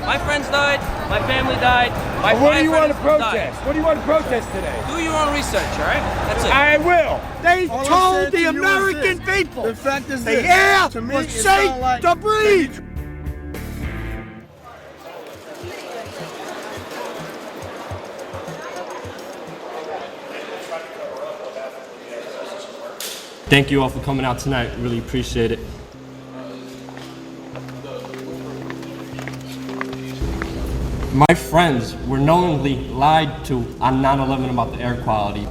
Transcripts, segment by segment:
My friends died, my family died, my What do you want to firefighters protest? died. What do you want to protest today? Do your own research, all right? That's it. I will. They All I'm told saying the to you is American this. people The fact is the this. air To me, was it safe sound like to breathe. Thank you all for coming out tonight. Really appreciate it. My friends were knowingly lied to on 9/11 about the air quality.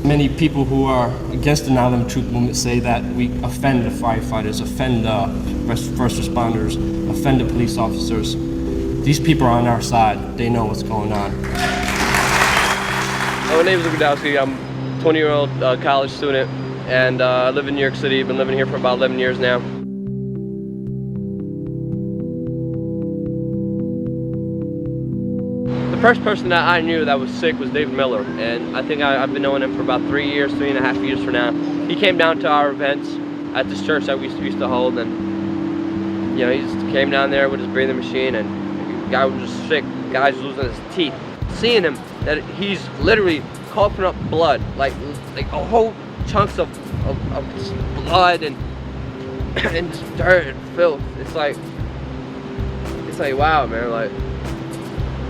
Many people who are against the 9/11 truth movement say that we offend the firefighters, offend the first responders, offend the police officers. These people are on our side. They know what's going on. My name is Rudkowski. I'm a 20-year-old college student, and I live in New York City. I've been living here for about 11 years now. The first person that I knew that was sick was David Miller, and I think I've been knowing him for about 3 years, 3.5 years for now. He came down to our events at this church that we used to hold, and you know, he just came down there with his breathing machine, and the guy was just sick. The guy's losing his teeth. Seeing him, that he's literally coughing up blood, like a whole chunks of blood and just dirt and filth. It's like wow, man. Like,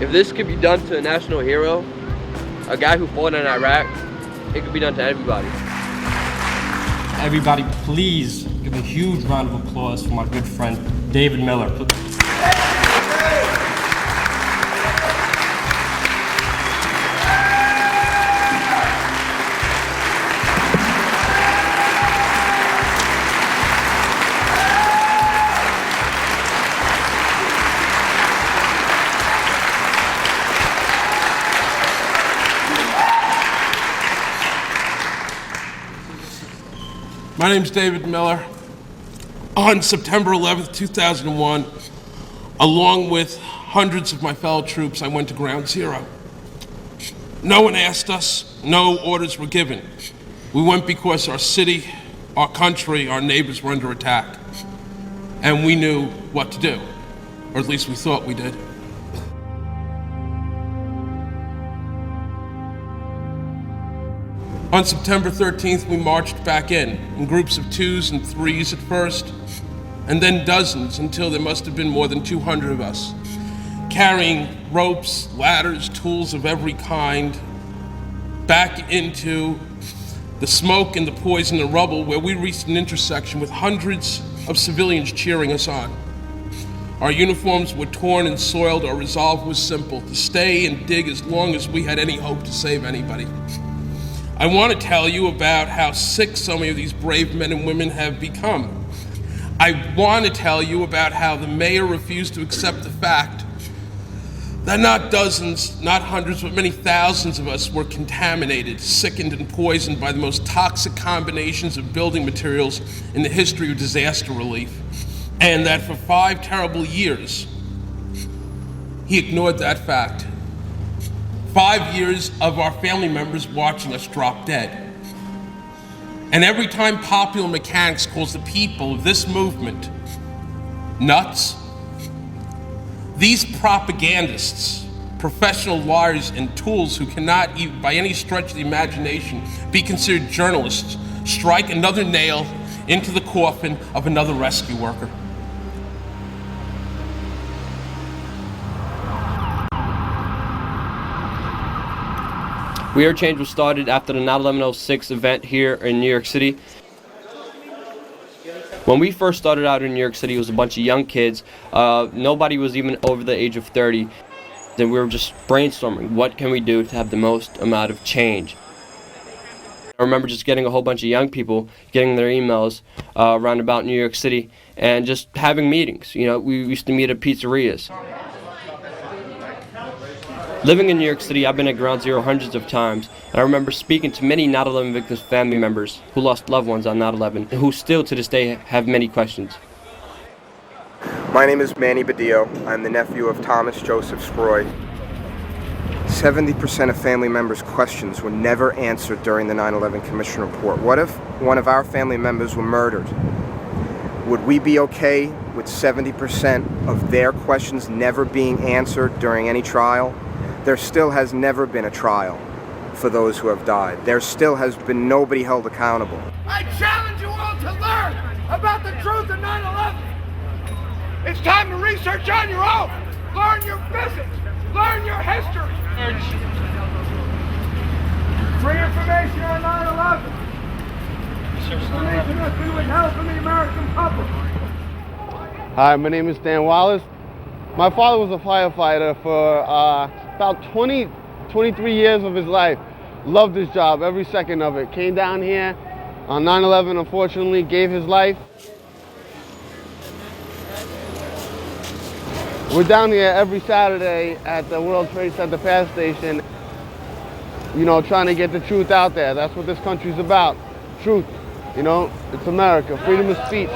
if this could be done to a national hero, a guy who fought in Iraq, it could be done to everybody. Everybody, please give a huge round of applause for my good friend, David Miller. My name's David Miller. On September 11th, 2001, along with hundreds of my fellow troops, I went to Ground Zero. No one asked us, no orders were given. We went because our city, our country, our neighbors were under attack. And we knew what to do, or at least we thought we did. On September 13th, we marched back in groups of 2s and 3s at first, and then dozens until there must have been more than 200 of us, carrying ropes, ladders, tools of every kind, back into the smoke and the poison and rubble, where we reached an intersection with hundreds of civilians cheering us on. Our uniforms were torn and soiled. Our resolve was simple: to stay and dig as long as we had any hope to save anybody. I want to tell you about how sick so many of these brave men and women have become. I want to tell you about how the mayor refused to accept the fact that not dozens, not hundreds, but many thousands of us were contaminated, sickened, and poisoned by the most toxic combinations of building materials in the history of disaster relief, and that for 5 terrible years, he ignored that fact. 5 years of our family members watching us drop dead. And every time popular mechanics calls the people of this movement nuts, these propagandists, professional liars and tools who cannot even by any stretch of the imagination be considered journalists, strike another nail into the coffin of another rescue worker. We Are Change was started after the 9/11/06 event here in New York City. When we first started out in New York City, it was a bunch of young kids. Nobody was even over the age of 30. Then we were just brainstorming, what can we do to have the most amount of change? I remember just getting a whole bunch of young people, getting their emails around about New York City, and just having meetings. You know, we used to meet at pizzerias. Living in New York City, I've been at Ground Zero hundreds of times, and I remember speaking to many 9/11 victims' family members who lost loved ones on 9/11, and who still to this day have many questions. My name is Manny Badillo. I'm the nephew of Thomas Joseph Sproy. 70% of family members' questions were never answered during the 9/11 Commission report. What if one of our family members were murdered? Would we be okay with 70% of their questions never being answered during any trial? There still has never been a trial for those who have died. There still has been nobody held accountable. I challenge you all to learn about the truth of 9/11. It's time to research on your own. Learn your physics. Learn your history. Free information on 9/11. Information that's been withheld from the American public. Hi, my name is Dan Wallace. My father was a firefighter for about 23 years of his life. Loved his job, every second of it. Came down here on 9/11, unfortunately, gave his life. We're down here every Saturday at the World Trade Center Pass Station, you know, trying to get the truth out there. That's what this country's about, truth. You know, it's America, freedom of speech.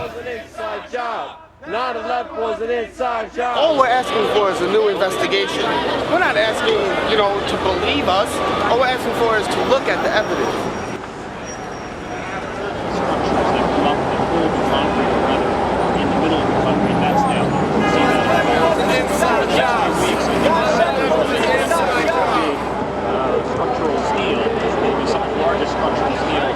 9/11 was an inside job. All we're asking for is a new investigation. We're not asking, you know, to believe us. All we're asking for is to look at the evidence. In the middle of the concrete, that's now. Inside job. Structural steel is maybe some of the largest structural steel.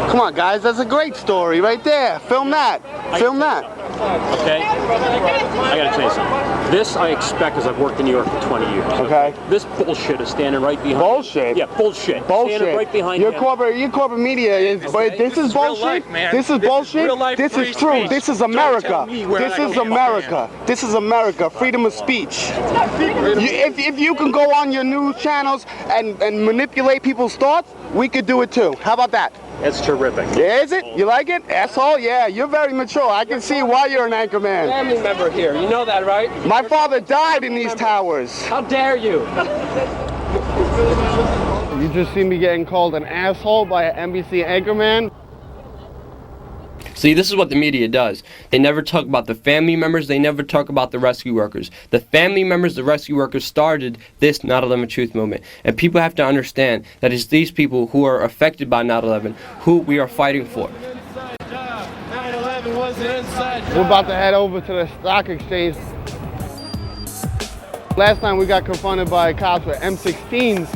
Come on, guys, that's a great story right there. Film that. Film that. Okay? I gotta tell you something. This I expect because I've worked in New York for 20 years. Okay. This bullshit is standing right behind. Bullshit? Yeah, bullshit. Bullshit. Standing right behind your him. corporate media is, but this is bullshit. life, man. This is bullshit. real life This free is true. speech. This is Don't America. tell me where This I is can America. This is America. Freedom of speech. If you can go on your news channels and manipulate people's thoughts, we could do it too. How about that? That's terrific. Yeah, is it? You like it? Asshole? Yeah, you're very mature. I can see why you're an anchor man. Family member here, you know that, right? My father died in these towers. How dare you? You just see me getting called an asshole by an NBC anchorman. See, this is what the media does. They never talk about the family members. They never talk about the rescue workers. The family members, the rescue workers started this 9/11 truth movement. And people have to understand that it's these people who are affected by 9/11 who we are fighting for. 9/11 was an inside job. We're about to head over to the stock exchange. Last time we got confronted by cops with M16s,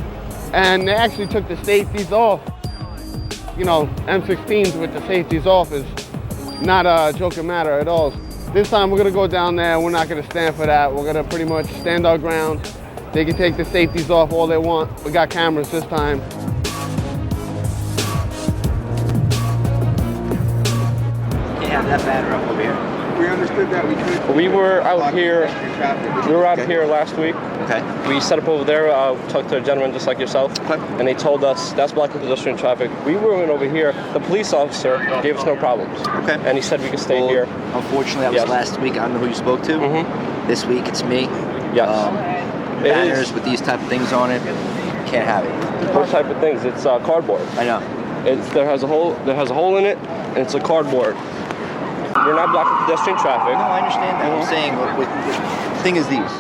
and they actually took the safeties off. You know, M16s with the safeties off is not a joking matter at all. This time we're gonna go down there, we're not gonna stand for that. We're gonna pretty much stand our ground. They can take the safeties off all they want. We got cameras this time. Can't have that banner up over here. We understood that we could. We were out here. We were out here last week. Okay. We set up over there, talked to a gentleman just like yourself, and they told us that's blocking pedestrian traffic. We went over here. The police officer gave us no problems. Okay. And he said we could stay here. Unfortunately, that was Yes. last week. I don't know who you spoke to. This week, it's me. Yes. It Banners is. with these type of things on it. Can't have it. Those type of things. It's cardboard. I know. There has a hole in it, and it's a cardboard. You're not blocking pedestrian traffic. No, I understand that. I'm saying, the thing is these.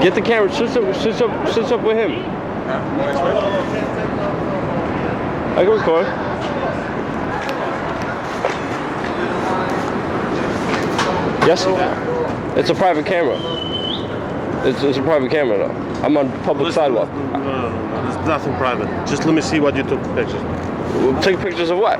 Get the camera. Switch up with him. I can record. Yes. It's a private camera. It's a private camera though. I'm on public sidewalk. There's nothing private. Just let me see what you took pictures. Take pictures of what?